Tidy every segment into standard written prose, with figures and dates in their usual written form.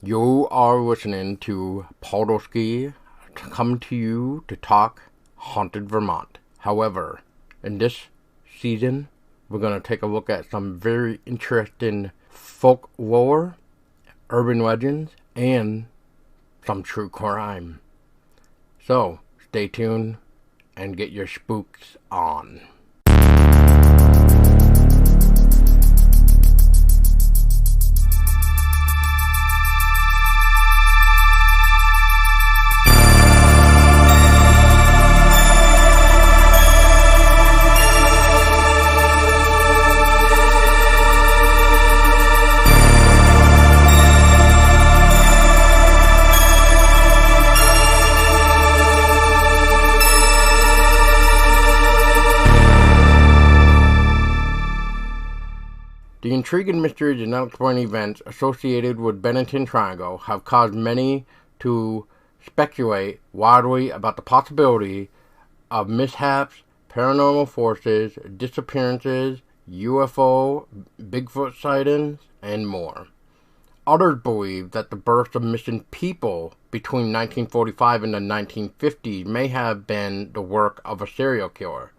You are listening to Paula Weldon come to you to talk haunted Vermont. However, in this season, we're going to take a look at some very interesting folklore, urban legends, and some true crime. So, stay tuned and get your spooks on. The intriguing mysteries and unexplained events associated with Bennington Triangle have caused many to speculate wildly about the possibility of mishaps, paranormal forces, disappearances, UFO, Bigfoot sightings, and more. Others believe that the birth of missing people between 1945 and the 1950s may have been the work of a serial killer.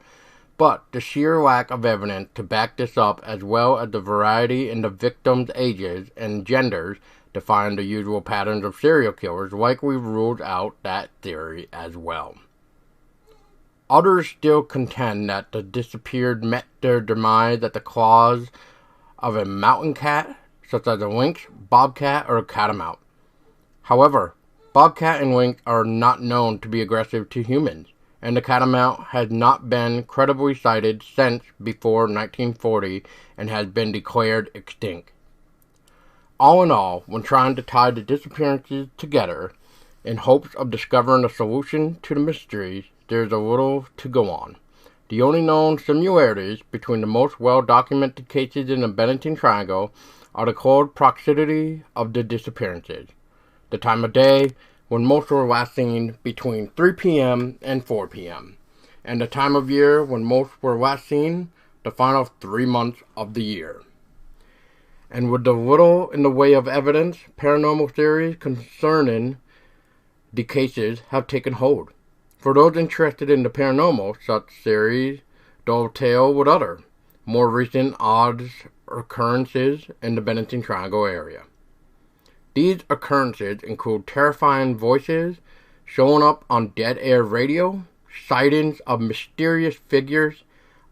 But the sheer lack of evidence to back this up, as well as the variety in the victims' ages and genders define the usual patterns of serial killers, likely rules out that theory as well. Others still contend that the disappeared met their demise at the claws of a mountain cat, such as a lynx, bobcat, or a catamount. However, bobcat and lynx are not known to be aggressive to humans, and the catamount has not been credibly sighted since before 1940 and has been declared extinct. All in all, when trying to tie the disappearances together in hopes of discovering a solution to the mysteries, there is a little to go on. The only known similarities between the most well-documented cases in the Bennington Triangle are the close proximity of the disappearances, the time of day when most were last seen between 3 p.m. and 4 p.m., and the time of year when most were last seen the final 3 months of the year. And with the little in the way of evidence, paranormal theories concerning the cases have taken hold. For those interested in the paranormal, such theories dovetail with other, more recent odd occurrences in the Bennington Triangle area. These occurrences include terrifying voices showing up on dead air radio, sightings of mysterious figures,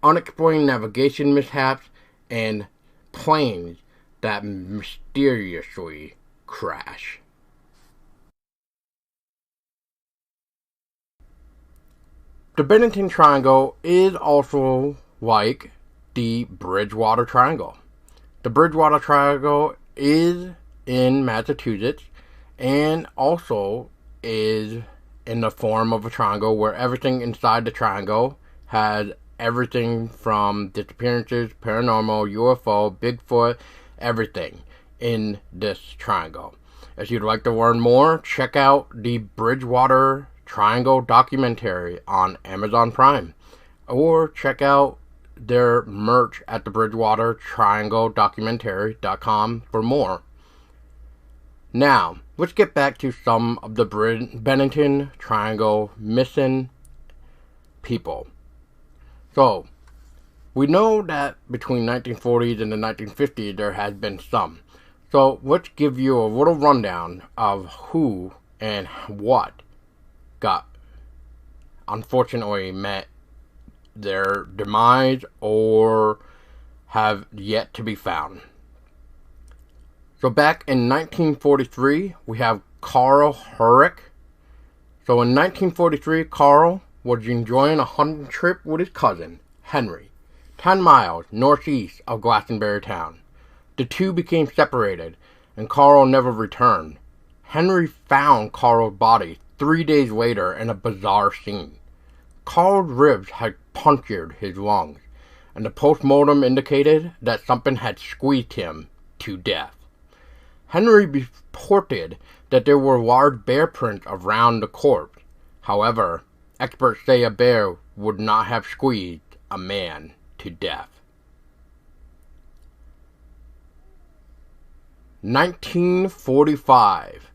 unexplained navigation mishaps, and planes that mysteriously crash. The Bennington Triangle is also like the Bridgewater Triangle. The Bridgewater Triangle is in Massachusetts and also is in the form of a triangle where everything inside the triangle has everything from disappearances, paranormal, UFO, Bigfoot, everything in this triangle. If you'd like to learn more, check out the Bridgewater Triangle documentary on Amazon Prime, or check out their merch at the Bridgewater Triangle Documentary.com for more. Now, let's get back to some of the Bennington Triangle missing people. So, we know that between 1940s and the 1950s there has been some. So, let's give you a little rundown of who and what got, unfortunately, met their demise or have yet to be found. So back in 1943, we have Carl Herrick. So in 1943, Carl was enjoying a hunting trip with his cousin, Henry, 10 miles northeast of Glastonbury town. The two became separated, and Carl never returned. Henry found Carl's body 3 days later in a bizarre scene. Carl's ribs had punctured his lungs, and the postmortem indicated that something had squeezed him to death. Henry reported that there were large bear prints around the corpse. However, experts say a bear would not have squeezed a man to death. 1945,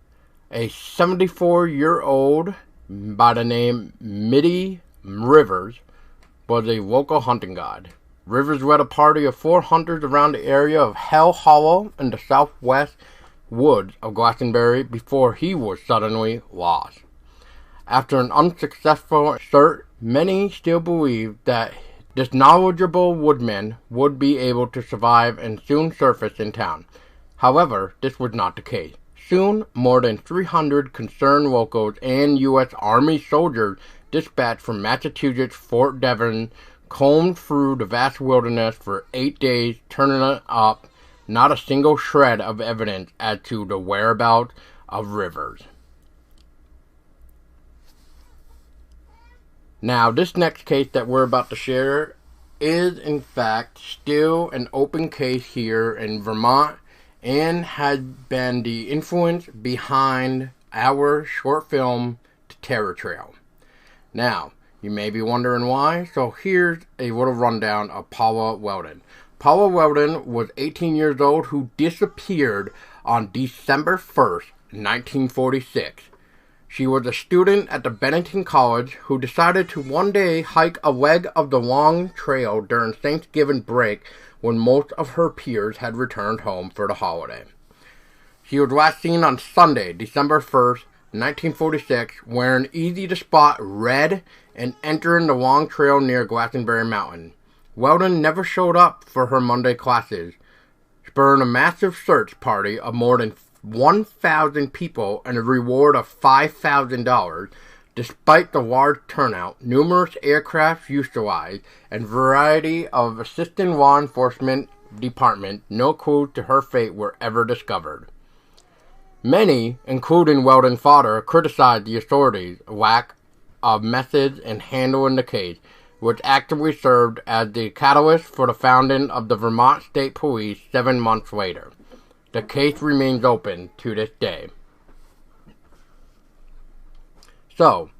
a 74-year-old by the name Midi Rivers was a local hunting guide. Rivers led a party of 4 hunters around the area of Hell Hollow in the southwest woods of Glastonbury before he was suddenly lost. After an unsuccessful search, many still believed that this knowledgeable woodman would be able to survive and soon surface in town. However, this was not the case. Soon, more than 300 concerned locals and U.S. Army soldiers dispatched from Massachusetts Fort Devon combed through the vast wilderness for 8 days, turning up not a single shred of evidence as to the whereabouts of Rivers. Now, this next case that we're about to share is, in fact, still an open case here in Vermont and had been the influence behind our short film, The Terror Trail. Now, you may be wondering why, so here's a little rundown of Paula Weldon. Paula Weldon was 18 years old who disappeared on December 1st, 1946. She was a student at the Bennington College who decided to one day hike a leg of the long trail during Thanksgiving break when most of her peers had returned home for the holiday. She was last seen on Sunday, December 1st, 1946, wearing easy-to-spot red and entering the long trail near Glastonbury Mountain. Weldon never showed up for her Monday classes, spurring a massive search party of more than 1,000 people and a reward of $5,000. Despite the large turnout, numerous aircraft utilized, and variety of assistant law enforcement departments, no clues to her fate were ever discovered. Many, including Weldon's father, criticized the authorities' lack of methods in handling the case, which actively served as the catalyst for the founding of the Vermont State Police 7 months later. The case remains open to this day. So,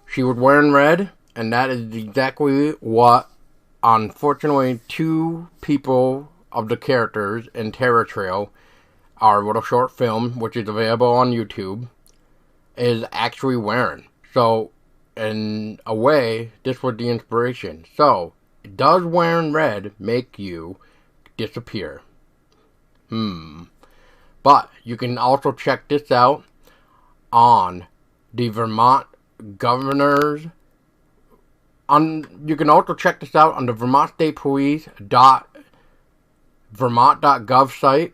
she was wearing red, and that is exactly what, unfortunately, 2 people of the characters in Terror Trail, our little short film, which is available on YouTube, is actually wearing. So, in a way, this was the inspiration. So, does wearing red make you disappear? But you can also check this out on the Vermont Governor's. You can also check this out on the Vermont State Police Vermont.gov site,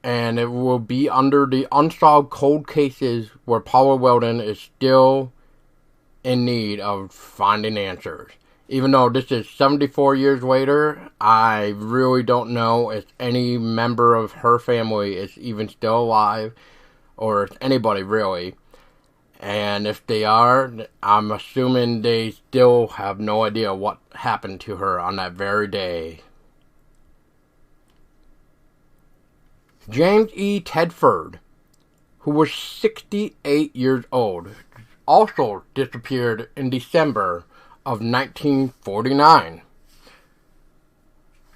and it will be under the unsolved cold cases where Paula Weldon is still in need of finding answers. Even though this is 74 years later, I really don't know if any member of her family is even still alive, or if anybody really. And if they are, I'm assuming they still have no idea what happened to her on that very day. James E Tedford, who was 68 years old, also disappeared in December of 1949.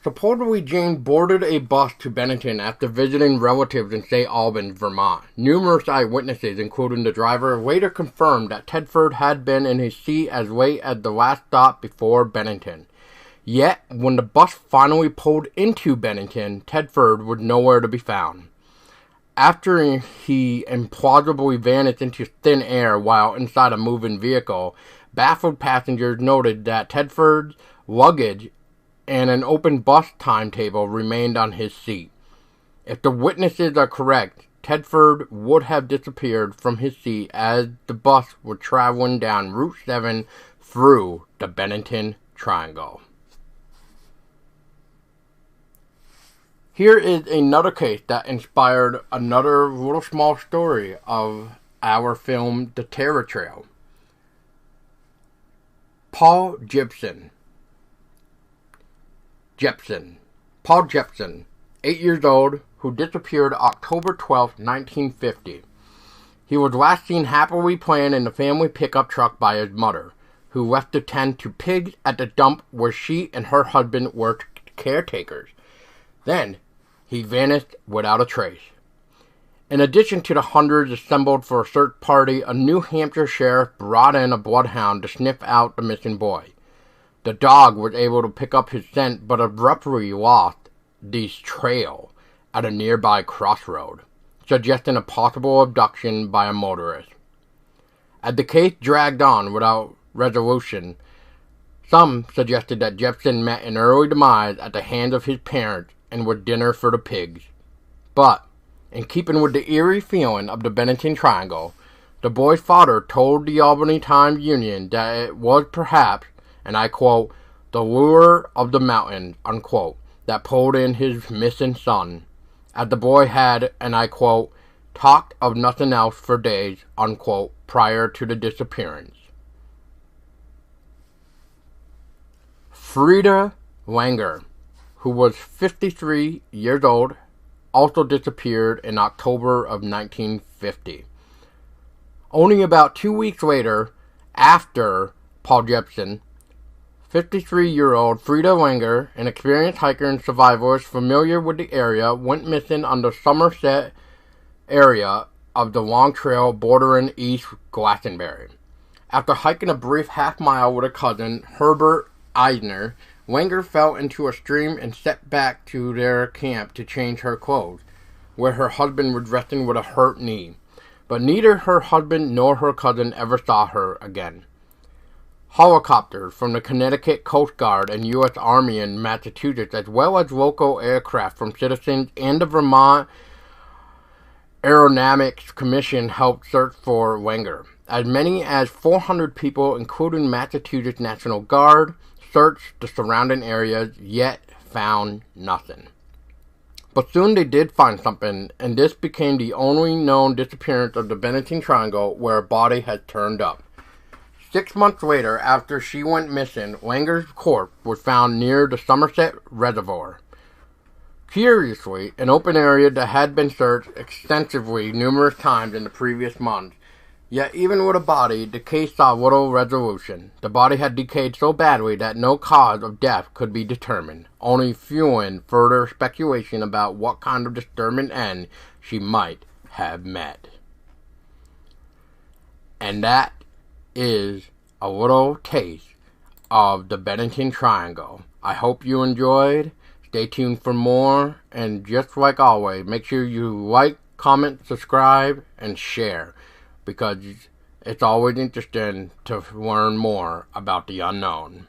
Supposedly, James boarded a bus to Bennington after visiting relatives in St. Albans, Vermont. Numerous eyewitnesses, including the driver, later confirmed that Tedford had been in his seat as late as the last stop before Bennington. Yet, when the bus finally pulled into Bennington, Tedford was nowhere to be found. After he implausibly vanished into thin air while inside a moving vehicle, baffled passengers noted that Tedford's luggage and an open bus timetable remained on his seat. If the witnesses are correct, Tedford would have disappeared from his seat as the bus was traveling down Route 7 through the Bennington Triangle. Here is another case that inspired another little small story of our film, The Terror Trail. Paul Jepsen, 8 years old, who disappeared October 12, 1950. He was last seen happily playing in the family pickup truck by his mother, who left to tend to pigs at the dump where she and her husband were caretakers. Then, he vanished without a trace. In addition to the hundreds assembled for a search party, a New Hampshire sheriff brought in a bloodhound to sniff out the missing boy. The dog was able to pick up his scent, but abruptly lost the trail at a nearby crossroad, suggesting a possible abduction by a motorist. As the case dragged on without resolution, some suggested that Jepson met an early demise at the hands of his parents and was dinner for the pigs. But, in keeping with the eerie feeling of the Bennington Triangle, the boy's father told the Albany Times-Union that it was perhaps, and I quote, the lure of the mountains, unquote, that pulled in his missing son, as the boy had, and I quote, talked of nothing else for days, unquote, prior to the disappearance. Freda Wnger, who was 53 years old, also disappeared in October of 1950. Only about 2 weeks later, after Paul Jepson, 53-year-old Freda Wnger, an experienced hiker and survivalist familiar with the area, went missing on the Somerset area of the Long Trail bordering East Glastonbury. After hiking a brief half-mile with a cousin, Herbert Eisner, Wnger fell into a stream and set back to their camp to change her clothes, where her husband was resting with a hurt knee. But neither her husband nor her cousin ever saw her again. Helicopters from the Connecticut Coast Guard and U.S. Army in Massachusetts, as well as local aircraft from citizens and the Vermont Aeronautics Commission, helped search for Wnger. As many as 400 people, including Massachusetts National Guard, searched the surrounding areas, yet found nothing. But soon they did find something, and this became the only known disappearance of the Bennington Triangle where a body had turned up. 6 months later, after she went missing, Wenger's corpse was found near the Somerset Reservoir. Curiously, an open area that had been searched extensively numerous times in the previous months. Yet even with a body, the case saw little resolution. The body had decayed so badly that no cause of death could be determined, only fueling further speculation about what kind of disturbing end she might have met. And that is a little taste of the Bennington Triangle. I hope you enjoyed. Stay tuned for more, and just like always, make sure you like, comment, subscribe, and share, because it's always interesting to learn more about the unknown.